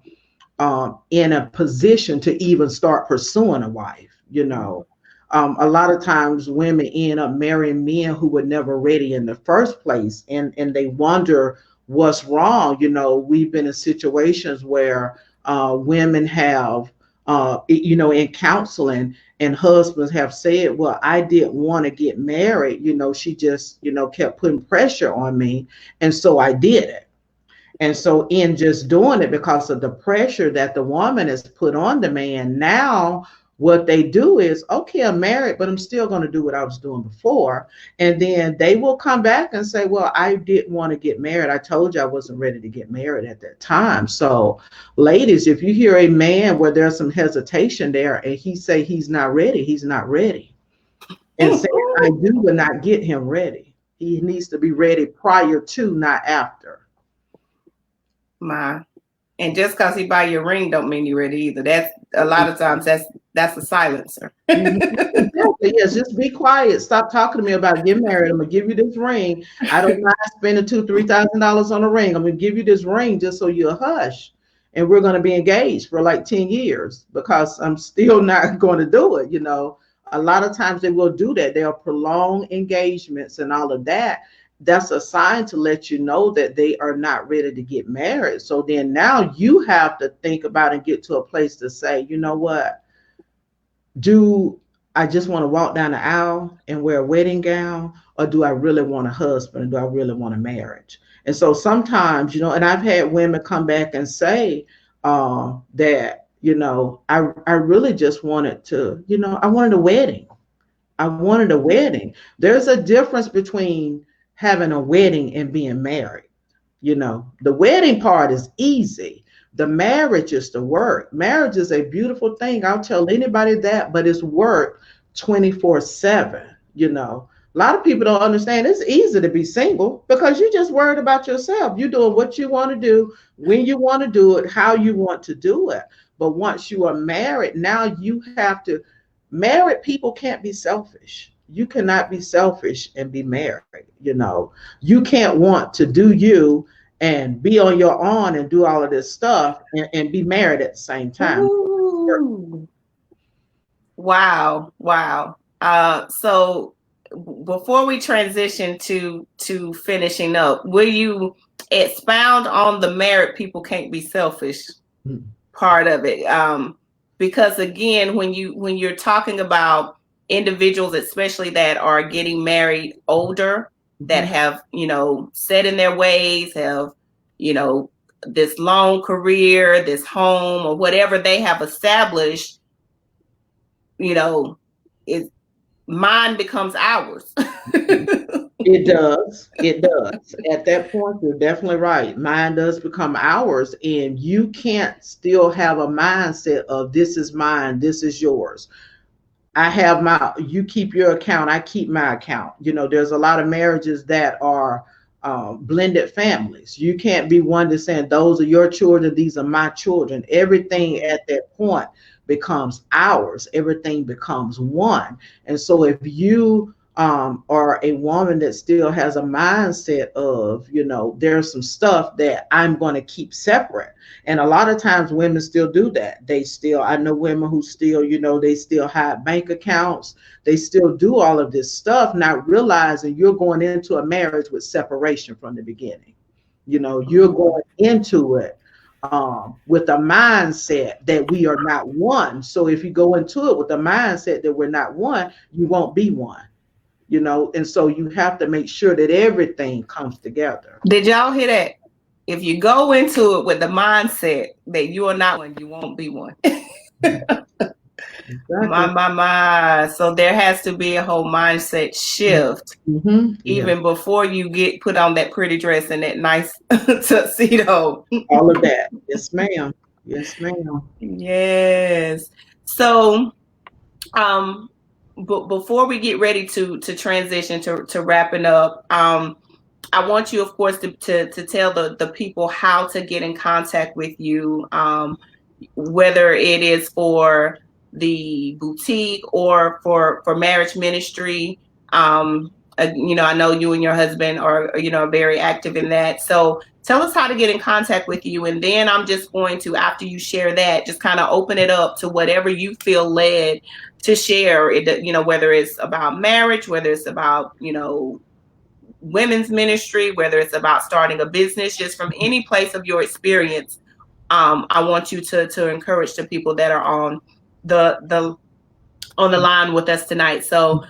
in a position to even start pursuing a wife. mm, A lot of times women end up marrying men who were never ready in the first place, and they wonder what's wrong. We've been in situations where women have, in counseling, and husbands have said, well, I didn't want to get married. She just, kept putting pressure on me. And so I did it. And so, in just doing it because of the pressure that the woman has put on the man, now what they do is, okay, I'm married, but I'm still going to do what I was doing before. And then they will come back and say, well, I didn't want to get married. I told you I wasn't ready to get married at that time. So, ladies, if you hear a man where there's some hesitation there and he say he's not ready, he's not ready. And saying I do will not get him ready. He needs to be ready prior to, not after. my. And just because he buy your ring don't mean you're ready either. That's a lot of times that's a silencer. Mhm. Exactly. Yes, just be quiet. Stop talking to me about getting married. I'm gonna give you this ring. I don't mind spending $2,000-3,000 on a ring. I'm gonna give you this ring just so you'll hush. And we're gonna be engaged for like 10 years because I'm still not gonna do it. A lot of times they will do that. They'll prolong engagements and all of that. That's a sign to let you know that they are not ready to get married. So then now you have to think about and get to a place to say, you know what? Do I just want to walk down the aisle and wear a wedding gown, or do I really want a husband? Do I really want a marriage? And so sometimes, and I've had women come back and say that, I really just wanted to, I wanted a wedding. I wanted a wedding. There's a difference between having a wedding and being married. The wedding part is easy. The marriage is the work. Marriage is a beautiful thing. I'll tell anybody that, but it's work 24/7. A lot of people don't understand it's easy to be single because you're just worried about yourself. You're doing what you want to do, when you want to do it, how you want to do it. But once you are married, now you have to, married people can't be selfish. You cannot be selfish and be married. You can't want to do you and be on your own and do all of this stuff and be married at the same time. Ooh. Wow, wow. So before we transition to finishing up, will you expound on the married people can't be selfish part of it? Because again, when you're talking about individuals, especially that are getting married older, that Mhm. have set in their ways, have this long career, this home, or whatever they have established, you know, it mine becomes ours. It does. It does. At that point, you're definitely right. Mine does become ours, and you can't still have a mindset of this is mine, this is yours. I have my, you keep your account, I keep my account. You know, there's a lot of marriages that are blended families. You can't be one that's saying, those are your children, these are my children. Everything at that point becomes ours, everything becomes one. And so if you are a woman that still has a mindset of, you know, there's some stuff that I'm going to keep separate, and a lot of times women still do that. They still, I know women who still, you know, they still hide bank accounts. They still do all of this stuff, not realizing you're going into a marriage with separation from the beginning. You know, you're going into it with a mindset that we are not one. So if you go into it with the mindset that we're not one, you won't be one. You know, and so you have to make sure that everything comes together. Did y'all hear that? If you go into it with the mindset that you are not one, you won't be one. Exactly. My. So there has to be a whole mindset shift Mm-hmm. Yeah. even before you get put on that pretty dress and that nice tuxedo. All of that. Yes, ma'am. Yes, ma'am. Yes. So, but before we get ready to transition to wrapping up, I want you, of course, to tell the people how to get in contact with you, whether it is for the boutique or for marriage ministry. You know, I know you and your husband are, you know, very active in that. So tell us how to get in contact with you. And then I'm just going to, after you share that, just kind of open it up to whatever you feel led to share, it, you know, whether it's about marriage, whether it's about, you know, women's ministry, whether it's about starting a business, just from any place of your experience. I want you to encourage the people that are the on the line with us tonight. So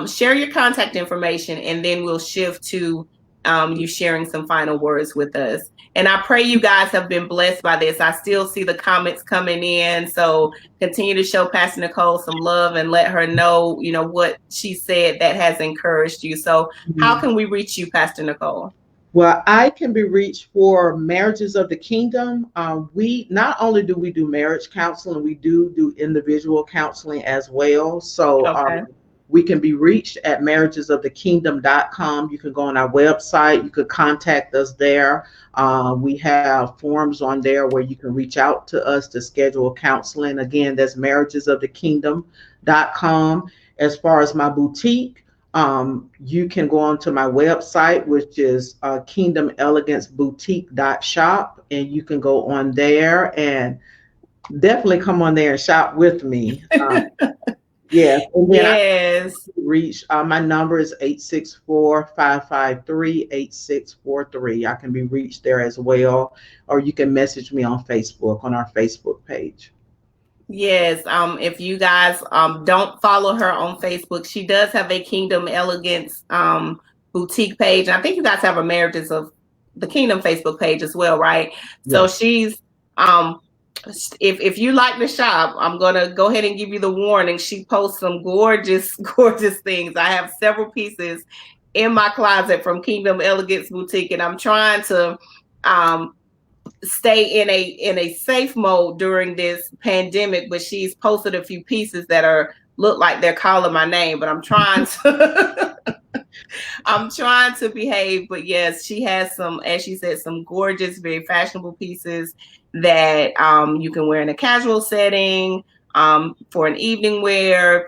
share your contact information, and then we'll shift to you sharing some final words with us. And I pray you guys have been blessed by this. I still see the comments coming in. So continue to show Pastor Nicole some love and let her know, you know, what she said that has encouraged you. So how can we reach you, Pastor Nicole? Well, I can be reached for Marriages of the Kingdom. We not only do we do marriage counseling, we do individual counseling as well. So Okay. we can be reached at marriagesofthekingdom.com. You can go on our website. You could contact us there. We have forms on there where you can reach out to us to schedule counseling. Again, that's marriagesofthekingdom.com. As far as my boutique, you can go on to my website, which is kingdomeleganceboutique.shop, and you can go on there and definitely come on there and shop with me. Yes. And then I Yes. reach, my number is 864-553-8643. I can be reached there as well, or you can message me on Facebook, on our Facebook page. Yes. If you guys don't follow her on Facebook, she does have a Kingdom Elegance boutique page. And I think you guys have a Marriages of the Kingdom Facebook page as well, right? So Yes. she's if you like the shop, I'm gonna go ahead and give you the warning. She posts some gorgeous, gorgeous things. I have several pieces in my closet from Kingdom Elegance Boutique, and I'm trying to stay in a safe mode during this pandemic. But she's posted a few pieces that are look like they're calling my name, but I'm trying to I'm trying to behave. But yes, she has some, as she said, some gorgeous, very fashionable pieces that you can wear in a casual setting, for an evening wear,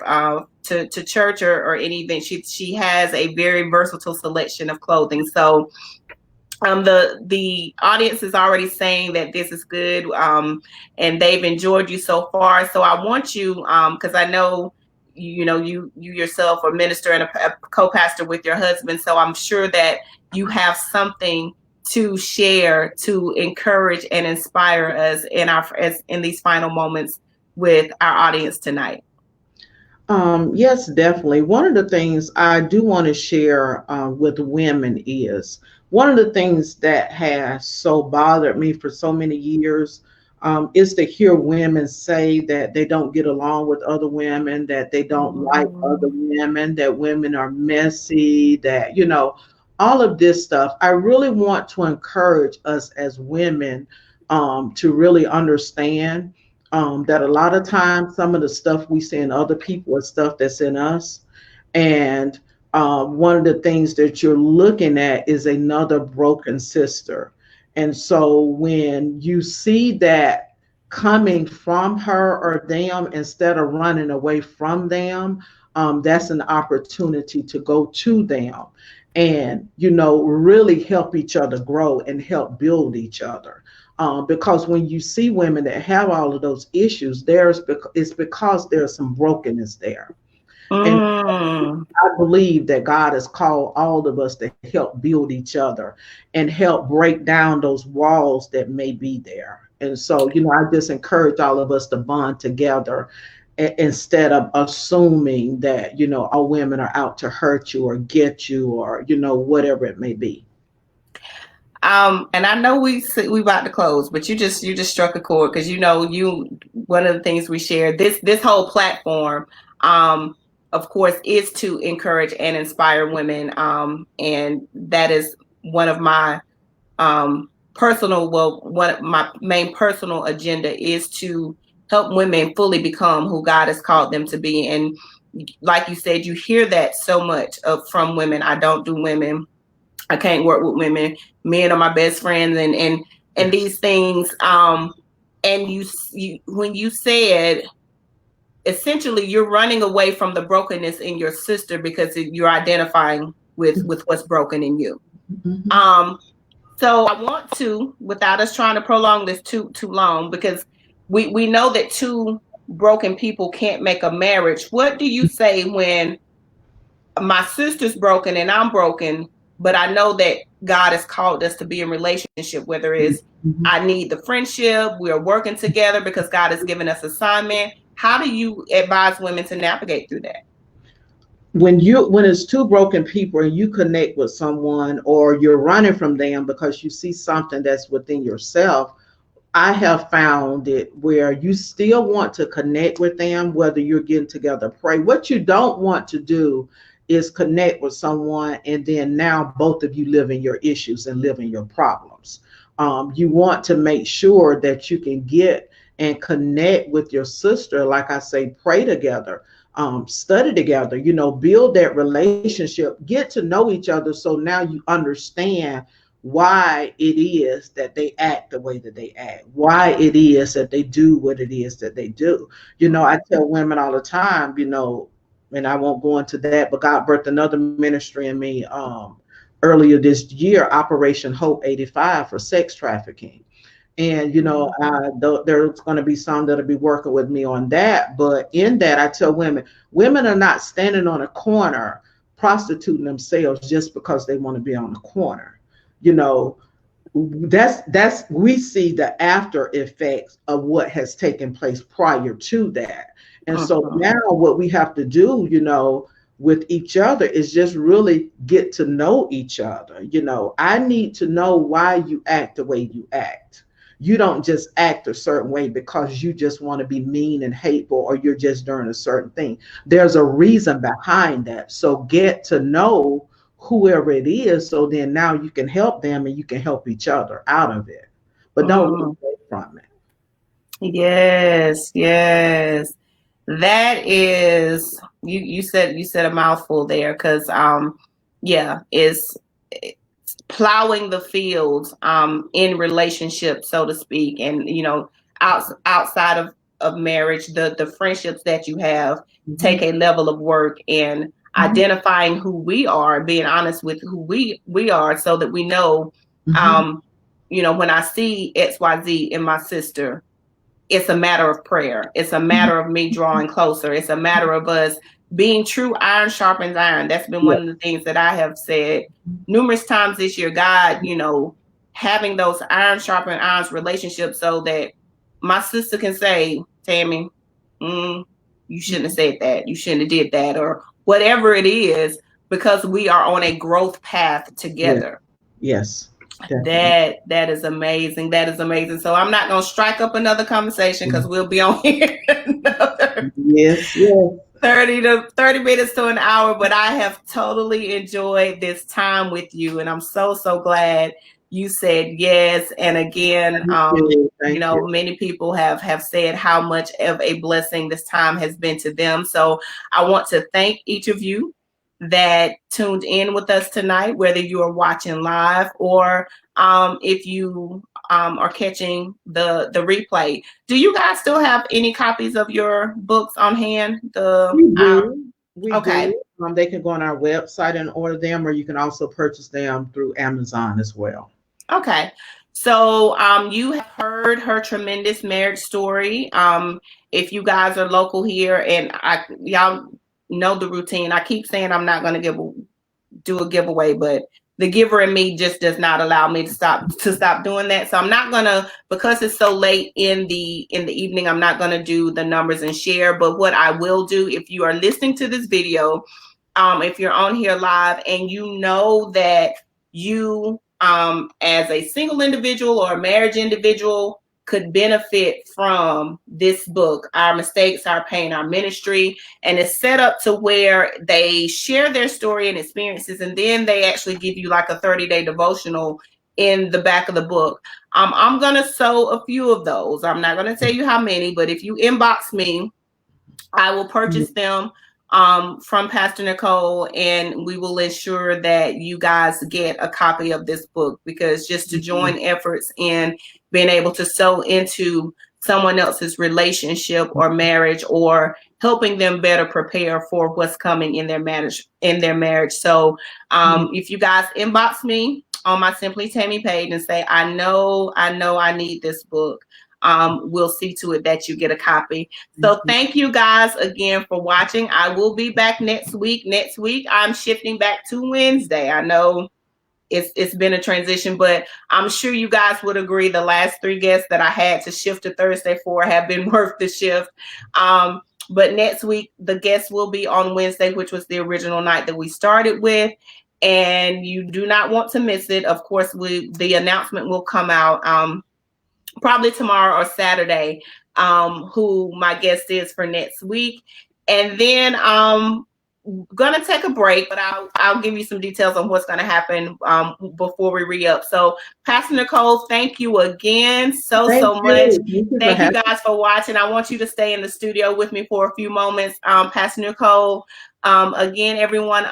to church or any event. She has a very versatile selection of clothing. So the audience is already saying that this is good, and they've enjoyed you so far. So I want you, because I know you know you yourself are minister and a co-pastor with your husband, so I'm sure that you have something to share to encourage and inspire us in these final moments with our audience tonight. Yes, definitely. One of the things I do want to share with women is one of the things that has so bothered me for so many years is to hear women say that they don't get along with other women, that they don't like other Mm, women, that women are messy, that, all of this stuff. I really want to encourage us as women to really understand that a lot of times some of the stuff we see in other people is stuff that's in us. And one of the things that you're looking at is another broken sister. And so when you see that coming from her or them, instead of running away from them, that's an opportunity to go to them and, really help each other grow and help build each other. Because when you see women that have all of those issues, it's because there's some brokenness there. And mm. I believe that God has called all of us to help build each other and help break down those walls that may be there. And so, I just encourage all of us to bond together instead of assuming that, all women are out to hurt you or get you or, whatever it may be. And I know we about to close, but you just struck a chord because you one of the things we share this whole platform, um, of course, is to encourage and inspire women, and that is one of my one of my main personal agenda is to help women fully become who God has called them to be. And like you said, you hear that so much from women. I don't do women. I can't work with women. Men are my best friends, and Yes. these things. And you when you said essentially you're running away from the brokenness in your sister because you're identifying with what's broken in you. Mhm. Um, so I want to, without us trying to prolong this too long, because we know that two broken people can't make a marriage. What do you say when my sister's broken and I'm broken, but I know that God has called us to be in relationship, whether it's Mhm. I need the friendship, we're working together because God has given us assignment. How do you advise women to navigate through that? When it's two broken people and you connect with someone or you're running from them because you see something that's within yourself, I have found it where you still want to connect with them, whether you're getting together, pray. What you don't want to do is connect with someone and then now both of you live in your issues and live in your problems. You want to make sure that you can get and connect with your sister. Like I say, pray together, study together, build that relationship, get to know each other. So now you understand why it is that they act the way that they act, why it is that they do what it is that they do. I tell women all the time, and I won't go into that, but God birthed another ministry in me earlier this year, Operation Hope 85 for sex trafficking. And there's going to be some that'll be working with me on that. But in that, I tell women are not standing on a corner prostituting themselves just because they want to be on the corner. You know, that's we see the after effects of what has taken place prior to that. And so Mhm. now what we have to do, with each other is just really get to know each other. I need to know why you act the way you act. You don't just act a certain way because you just want to be mean and hateful or you're just doing a certain thing. There's a reason behind that. So get to know whoever it is, so then now you can help them and you can help each other out of it, but don't run Mhm. away from it. Yes, yes. That is you said a mouthful there because yeah, it's plowing the fields in relationship, so to speak, and outside of marriage, the friendships that you have Mhm. take a level of work and Mhm. identifying who we are, being honest with who we are, so that we know Mhm. um when I see XYZ in my sister, it's a matter of prayer. It's a Mhm. matter of me drawing closer. It's a matter of us being true. Iron sharpens iron. That's been Yeah. one of the things that I have said numerous times this year. God, having those iron sharpen irons relationships so that my sister can say, Tammy, mm, you shouldn't have said that, you shouldn't have did that, or whatever it is, because we are on a growth path Yes. together. Yes. Definitely. That is amazing. That is amazing. So I'm not gonna strike up another conversation because we'll be on here another Yes. Yes. 30 minutes to an hour, but I have totally enjoyed this time with you, and I'm so glad you said yes. And again, Thank you. Thank you. many people have said how much of a blessing this time has been to them. So I want to thank each of you that tuned in with us tonight, whether you are watching live or if you are catching the replay. Do you guys still have any copies of your books on hand? We do. We Okay. do. They can go on our website and order them, or you can also purchase them through Amazon as well. Okay. So you have heard her tremendous marriage story. If you guys are local here, and y'all know the routine. I keep saying I'm not going to do a giveaway, but the giver in me just does not allow me to stop doing that. So I'm not gonna, because it's so late in the evening, I'm not gonna do the numbers and share. But what I will do, if you are listening to this video, if you're on here live and you know that you as a single individual or a marriage individual could benefit from this book, Our Mistakes, Our Pain, Our Ministry, and it's set up to where they share their story and experiences, and then they actually give you like a 30-day devotional in the back of the book. I'm going to sow a few of those. I'm not going to tell you how many, but if you inbox me, I will purchase them from Pastor Nicole, and we will ensure that you guys get a copy of this book, because just to join efforts in being able to sow into someone else's relationship or marriage, or helping them better prepare for what's coming in their marriage. So if you guys inbox me on my Simply Tammy page and say, I know I need this book, we'll see to it that you get a copy. So thank you guys again for watching. I will be back next week. Next week, I'm shifting back to Wednesday. I know it's been a transition, but I'm sure you guys would agree the last 3 guests that I had to shift to Thursday for have been worth the shift. But next week, the guests will be on Wednesday, which was the original night that we started with. And you do not want to miss it. Of course, the announcement will come out probably tomorrow or Saturday, who my guest is for next week. And then gonna take a break, but I'll give you some details on what's gonna happen before we re-up. So Pastor Nicole, thank you again so much. Thank you guys for watching. I want you to stay in the studio with me for a few moments. Pastor Nicole, again, everyone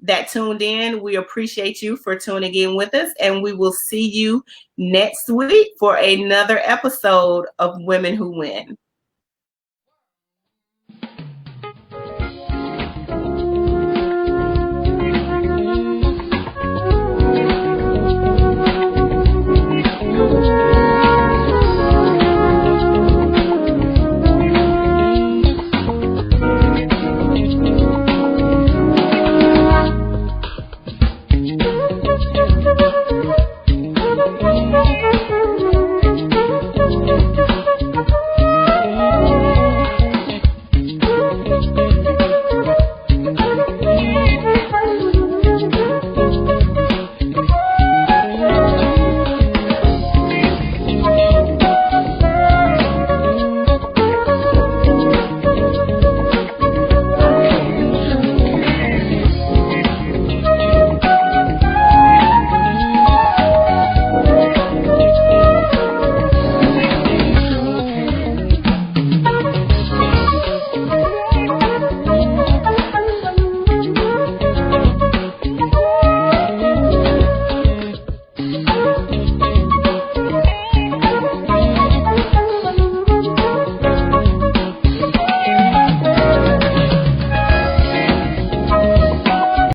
that tuned in, we appreciate you for tuning in with us, and we will see you next week for another episode of Women Who Win.